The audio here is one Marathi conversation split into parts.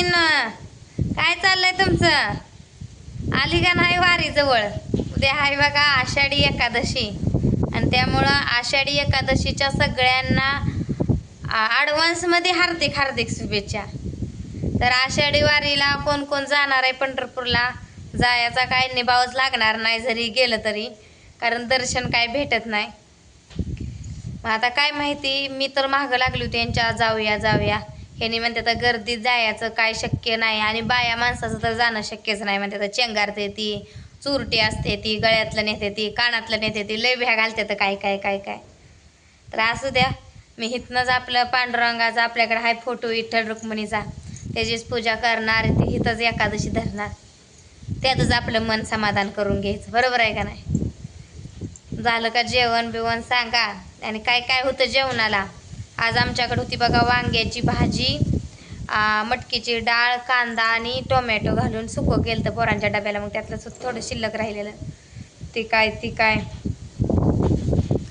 मैत्रिणींना, काय चाललंय तुमचं? आली का नाही वारी जवळ? उद्या आहे बघा आषाढी एकादशी, आणि त्यामुळं आषाढी एकादशीच्या सगळ्यांना ॲडव्हान्समध्ये हार्दिक हार्दिक शुभेच्छा. तर आषाढी वारीला कोण कोण जाणार आहे पंढरपूरला, जायचा काय निभावच लागणार नाही जरी गेलं तरी, कारण दर्शन काय भेटत नाही. मग आता काय माहिती, मी तर मागं लागली होती यांच्या जाऊया जाऊया, ह्यांनी म्हणते तर गर्दीत जायचं काय शक्य नाही, आणि बाया माणसाचं तर जाणं शक्यच नाही म्हणते. तर चेंगारते ती, चुरटी असते ती, गळ्यातलं नेते ती, कानातलं नेते ती, लय भ्या घालते तर काय काय काय काय. तर असू द्या, मी इथनंच आपलं पांडुरंगाचा आपल्याकडे हाय फोटो विठ्ठल रुक्मिणीचा, त्याचीच पूजा करणार, ते इथंच एकादशी धरणार, त्यातच आपलं मन समाधान करून घ्यायचं. बरोबर आहे का नाही? झालं का जेवण बिवण सांगा, आणि काय काय होतं जेवणाला? आज आमच्याकडे होती बघा वांग्याची भाजी, मटकीची डाळ, कांदा आणि टोमॅटो घालून सुकं केलं तर पोरांच्या डब्याला. मग त्यातलं थोडं शिल्लक राहिलेलं ती काय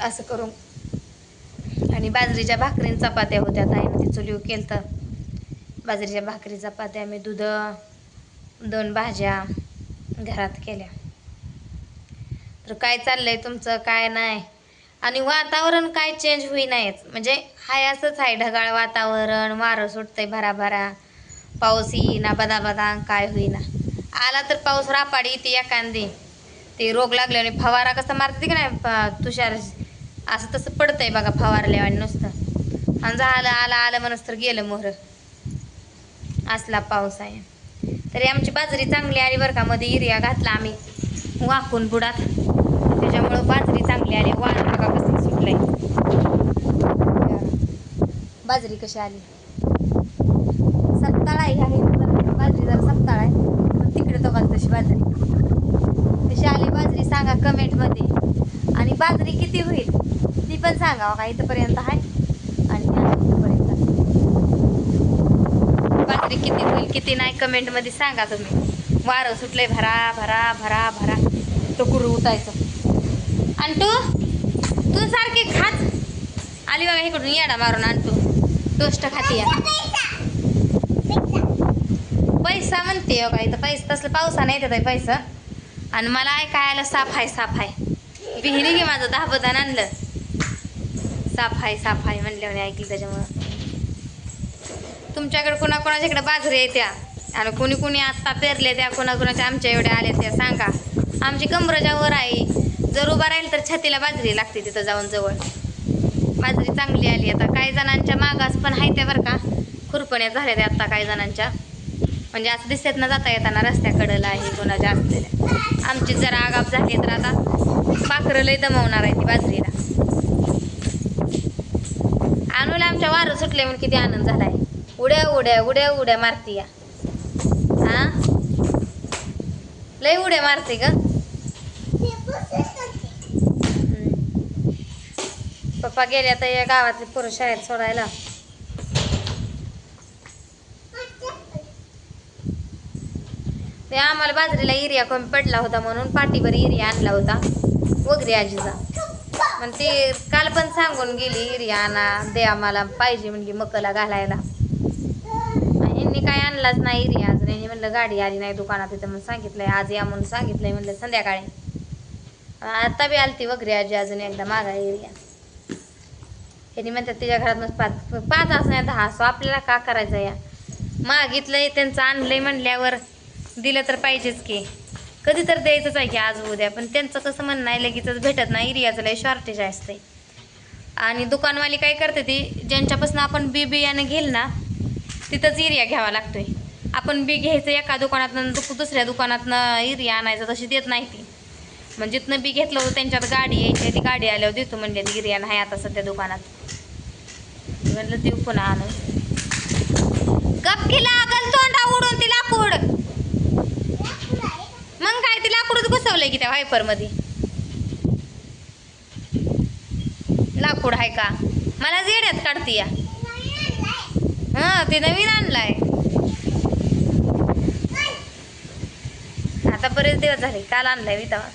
असं करून, आणि बाजरीच्या भाकरी चपात्या होत्या, ताईनं ती चुलीवर केलं तर बाजरीच्या भाकरी चपात्या, मी दूध 2 भाज्या घरात केल्या. तर काय चाललंय तुमचं काय नाही? आणि वातावरण काय चेंज होईनाच, म्हणजे हाय असंच आहे, ढगाळ वातावरण, वारं सुटतंय भराभरा, पाऊस येईना बदा बदा, काय होईना. आला तर पाऊस रापाडी येते एखादी, ते रोग लागल्याने फवारा कसा मारते की नाही तुषार, असं तसं पडतंय बघा फवारल्यावानी नुसतं, आणि झालं आलं म्हणून तर गेलं मोहर, असला पाऊस आहे. तरी आमची बाजरी चांगली आली बरं का, मध्ये युरिया घातला आम्ही वाकून बुडात, त्याच्यामुळं बाजरी चांगली आली. वाण बघा कसं सुटलंय, बाजरी कशी आली, सप्ताळ आहे बाजरी, जरा सप्ताळ आहे, पण तिकडे तो घाल तशी बाजरी कशी आली बाजरी सांगा कमेंटमध्ये. आणि बाजरी किती होईल ती पण सांगा का, इथंपर्यंत आहे आणि इथंपर्यंत बाजरी किती होईल किती नाही कमेंटमध्ये सांगा तुम्ही. वारं सुटलंय भरा भरा भरा भरा, तो कुरू उठायचं. आणि तू सारखी खात आली बघा इकडून येडा मारून, आणि टोस्ट खाते या. पैसा म्हणते हो का, इथं पैसा तसलं पावसा नाही येतात पैसा, आणि मला काय आलं साफ आहे विहिरी घे माझं 10 बदान आणलं, साफ आहे म्हणल्यावर ऐकलं. त्याच्यामुळं तुमच्याकडे कोणाकोणाच्याकडे बाजरी येत्या, आणि कोणी आत्ता पेरले त्या, कोणाकोणाच्या आमच्या एवढ्या आल्या त्या सांगा. आमची कमराच्या वर आहे, जर उभा राहील तर छातीला बाजरी लागते, तिथं जाऊन जवळ बाजरी चांगली आली. आता काही जणांच्या मागास पण आहे त्या बरं का, खुरपण्या झाल्या त्या आत्ता काही जणांच्या, म्हणजे असं दिसत ना जाता येताना रस्त्याकडला आहे कोणाच्या असलेल्या. आमची जरा आगाप झाली तर आता पाखरं लय दमवणार आहे ती बाजरीला. आणूला आमच्या वारं सुटले म्हणून किती आनंद झालाय, उड्या मारती या. हा लय उड्या मारते ग. पप्पा गेले आता या गावातले पोरं शाळेत सोडायला. ते आम्हाला बाजरीला युरिया कमी पडला होता म्हणून पाठीवर युरिया आणला होता वगैरे आजीचा. मग ते काल पण सांगून गेली युरिया आणा दे आम्हाला पाहिजे म्हणजे मकला घालायला. यांनी काय आणलाच नाही युरिया अजून. यांनी म्हणलं गाडी आली नाही दुकानात तिथं म्हणून सांगितलंय, आज या म्हणून सांगितलंय, म्हणलं संध्याकाळी. आता बी आलती वगैरे आजी अजून एकदा मागा युरिया. यांनी म्हणतात तिच्या घरात 5 असं नाही 10 असो, आपल्याला का करायचं या. मागितलंय त्यांचं आणलंय म्हणल्यावर दिलं तर पाहिजेच की, कधी तर द्यायचंच आहे की आज उद्या. पण त्यांचं कसं म्हणणं आहे लगेचच भेटत नाही, युरियाचं लय शॉर्टेज असते. आणि दुकानवाली काय करते ती, ज्यांच्यापासून आपण बियाणे घेईल ना तिथंच युरिया घ्यावा लागतोय. आपण बी घ्यायचं एका दुकानातनं दुसऱ्या दुकानातनं युरिया आणायचं तशी देत नाही ती. म्हणजे जिथनं बी घेतलं होतं त्यांच्यात गाडी यायची, ती गाडी आल्यावर देतो म्हणले युरिया नाही आता सध्या दुकानात. म्हणलं देऊ पुन्हा आणून. गपकी लागल तोंडा उडून ती लाकूड. मग काय ती लाकूडच घुसवलंय की त्या वायपरमध्ये. लाकूड आहे का, मला जेड्यात काढती या. हा ते नवीन आणलाय आता, बरेच दिवस झाले, काल आणलाय मी तेव्हा.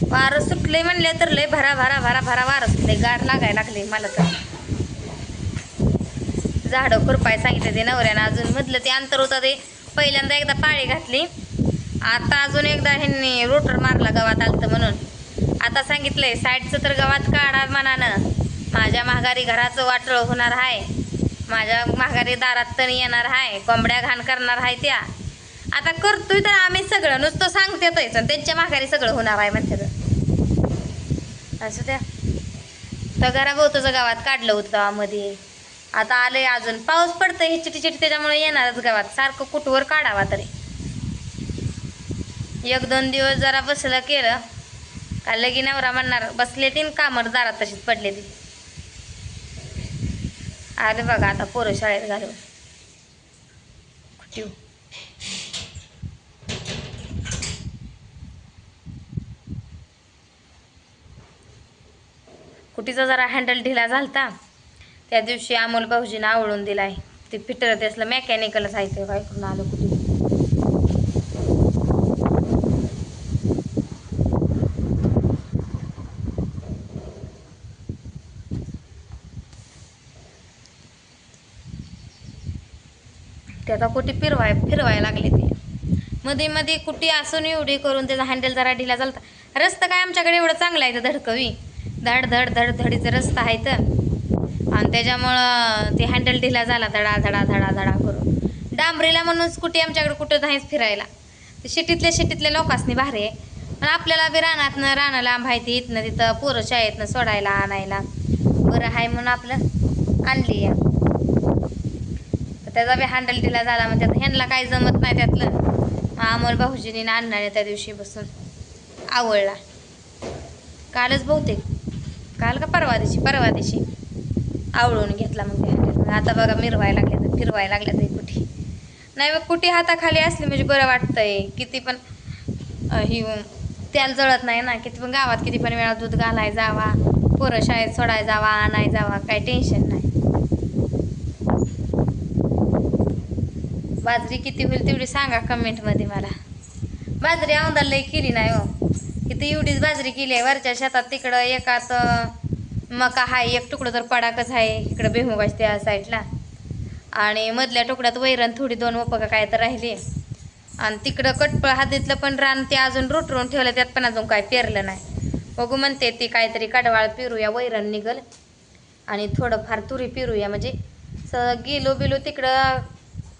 वारं सुटले म्हणले तर लय भरा भरा भरा भरा वारं सुटले, गार लागायला लागले मला तर. झाडं खुरपाय सांगितलं ते नवऱ्यानं. अजून मधलं ते अंतर होतं ते पहिल्यांदा एकदा पाळी घातली, आता अजून एकदा ह्यांनी रोटर मारला गवात आलतं म्हणून. आता सांगितलंय साईडचं तर गवात काढा मनानं, माझ्या माघारी घराचं वाटळ होणार आहे, माझ्या माघारी दारात तण येणार आहे, कोंबड्या घाण करणार आहे त्या. आता करतोय तर आम्ही सगळं, नुसतं सांगतेच त्यांच्या माघारी सगळं होणार आहे म्हणते तर. असं त्या तर घराभोवतचं गावात काढलं होतं गावामध्ये. आता आलंय अजून पाऊस पडतंय हे चिटी चिटी, त्याच्यामुळे येणारच गावात. सारखं कुठवर काढावा तरी. 1-2 दिवस जरा बसलं केलं का लगी नवरा म्हणणार बसले तीन कामर दारात तशीच पडले ती. आले बघा आता पोरं शाळेत घालून. कुठे कुटीचा जरा हँडल ढिला झालता, त्या दिवशी अमोल भाऊजीनं आवळून दिलाय. ते फिटर ते असलं मेकॅनिकलच आहे ते, काय करून आलं कुठे. ते आता कुठे फिरवायला लागले ते. मध्ये मध्ये कुठे असून एवढी करून त्याचा हँडल जरा ढिला झालता. रस्ता काय आमच्याकडे एवढं चांगला आहे तर धडकवी धड धड धड धडीचा रस्ता आहे तर, आणि त्याच्यामुळं ते हँडल ढिला झाला धडा धडा धडा धडा करून. डांबरीला म्हणून स्कूटी आमच्याकडे कुठं नाहीच फिरायला. ते शिटीतल्या लोकांसनी भारी आहे, पण आपल्याला बी रानाला लांब आहे ती, इथनं तिथं पोरं शाळेतनं सोडायला आणायला बरं आहे म्हणून आपलं आणली या. त्याचा बी हँडल ढिला झाला म्हणजे ह्यांना काही जमत नाही त्यातलं. अमोल भाऊजीने आणणार त्या दिवशी बसून आवडला. कालच बहुतेक, काल का परवा दिवशी आवळून घेतला मग ते हँडल. आता बघा मिरवायला लागले तर फिरवायला लागल्या ते कुठे नाही. मग कुठे हाताखाली असली म्हणजे बरं वाटतंय. किती पण ही त्याला जळत नाही ना. किती पण गावात किती पण वेळा दूध घालाय जावा, पोरं शाळेत सोडाय जावा, आणाय जावा, काही टेन्शन नाही. बाजरी किती होईल तेवढी सांगा कमेंटमध्ये मला. बाजरी औंदाला लई केली नाही हो, इथे एवढीच बाजरी केली आहे. वरच्या शेतात तिकडं एकात मका आहे, एक तुकडं तर पडाकच आहे इकडं भुईमुगाच्या त्या साईडला, आणि मधल्या तुकड्यात वैरण थोडी 2 वपका काय तर राहिली, आणि तिकडं कटपळ हातीतलं पण रान ते अजून रोटरून ठेवलं, त्यात पण अजून काय पेरलं नाही. बघू म्हणते ती काहीतरी कडवाळ पेरूया, वैरण निघल, आणि थोडंफार तुरी पेरूया. म्हणजे गेलो बिलो तिकडं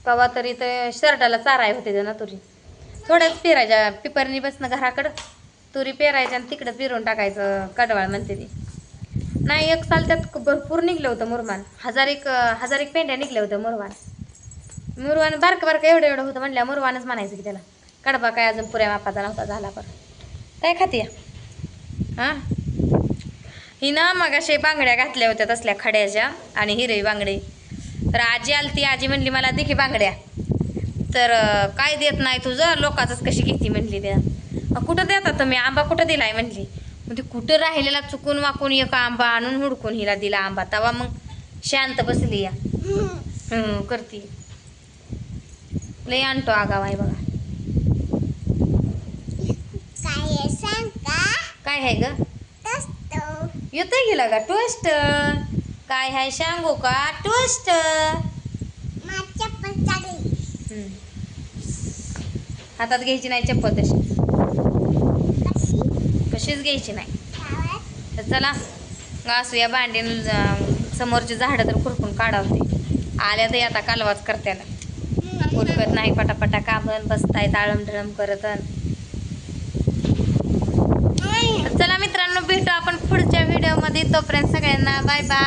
कवा तरी तर शर्टाला चाराय होते ना तुरी, थोड्याच पेरायच्या पिपरनी बसणं घराकडं, तुरी पेरायच्या आणि तिकडं पेरून टाकायचं कडवाळ म्हणते ती. नाही 1 साल त्यात भरपूर निघलं होतं मुरमान. 1000 एक पेंड्या निघल्या होत्या मुरवान बारकं एवढं होतं म्हणल्या मुरवानच म्हणायचं की त्याला. कडबा काय अजून पुऱ्या मापाचा नव्हता झाला. पण काय खाते हां ही ना मग असे बांगड्या घातल्या होत्या तसल्या खड्याच्या आणि हिरवी बांगडी. तर आजी आलती, आजी म्हणली मला दे की बांगड्या. तर काय देत नाही तुझं, लोकांचंच कशी घेते म्हणली. त्या कुठं देतात तुम्ही, आंबा कुठं दिलाय म्हणली. मग ते कुठं राहिलेला चुकून वाकून एक आंबा आणून हुडकून हिला दिला आंबा. तवा मग शांत बसली या करती. लय आणतो आगाव आहे बघा. काय आहे ग येतंय गेला का टोस्ट. काय आहे सांगू का टोस्ट. हातात घ्यायची नाही चप्पल तशी, कशीच घ्यायची नाही. तर चला घासूया भांडी. समोरची झाडं तर खुरपून काढावते. आल्या तर आता कालवाच करत्याला उरकत नाही. पटापटा कामं बसताय ताळम ढळम करत. चला मित्रांनो भेटू आपण पुढच्या व्हिडिओमध्ये. तोपर्यंत सगळ्यांना बाय बाय.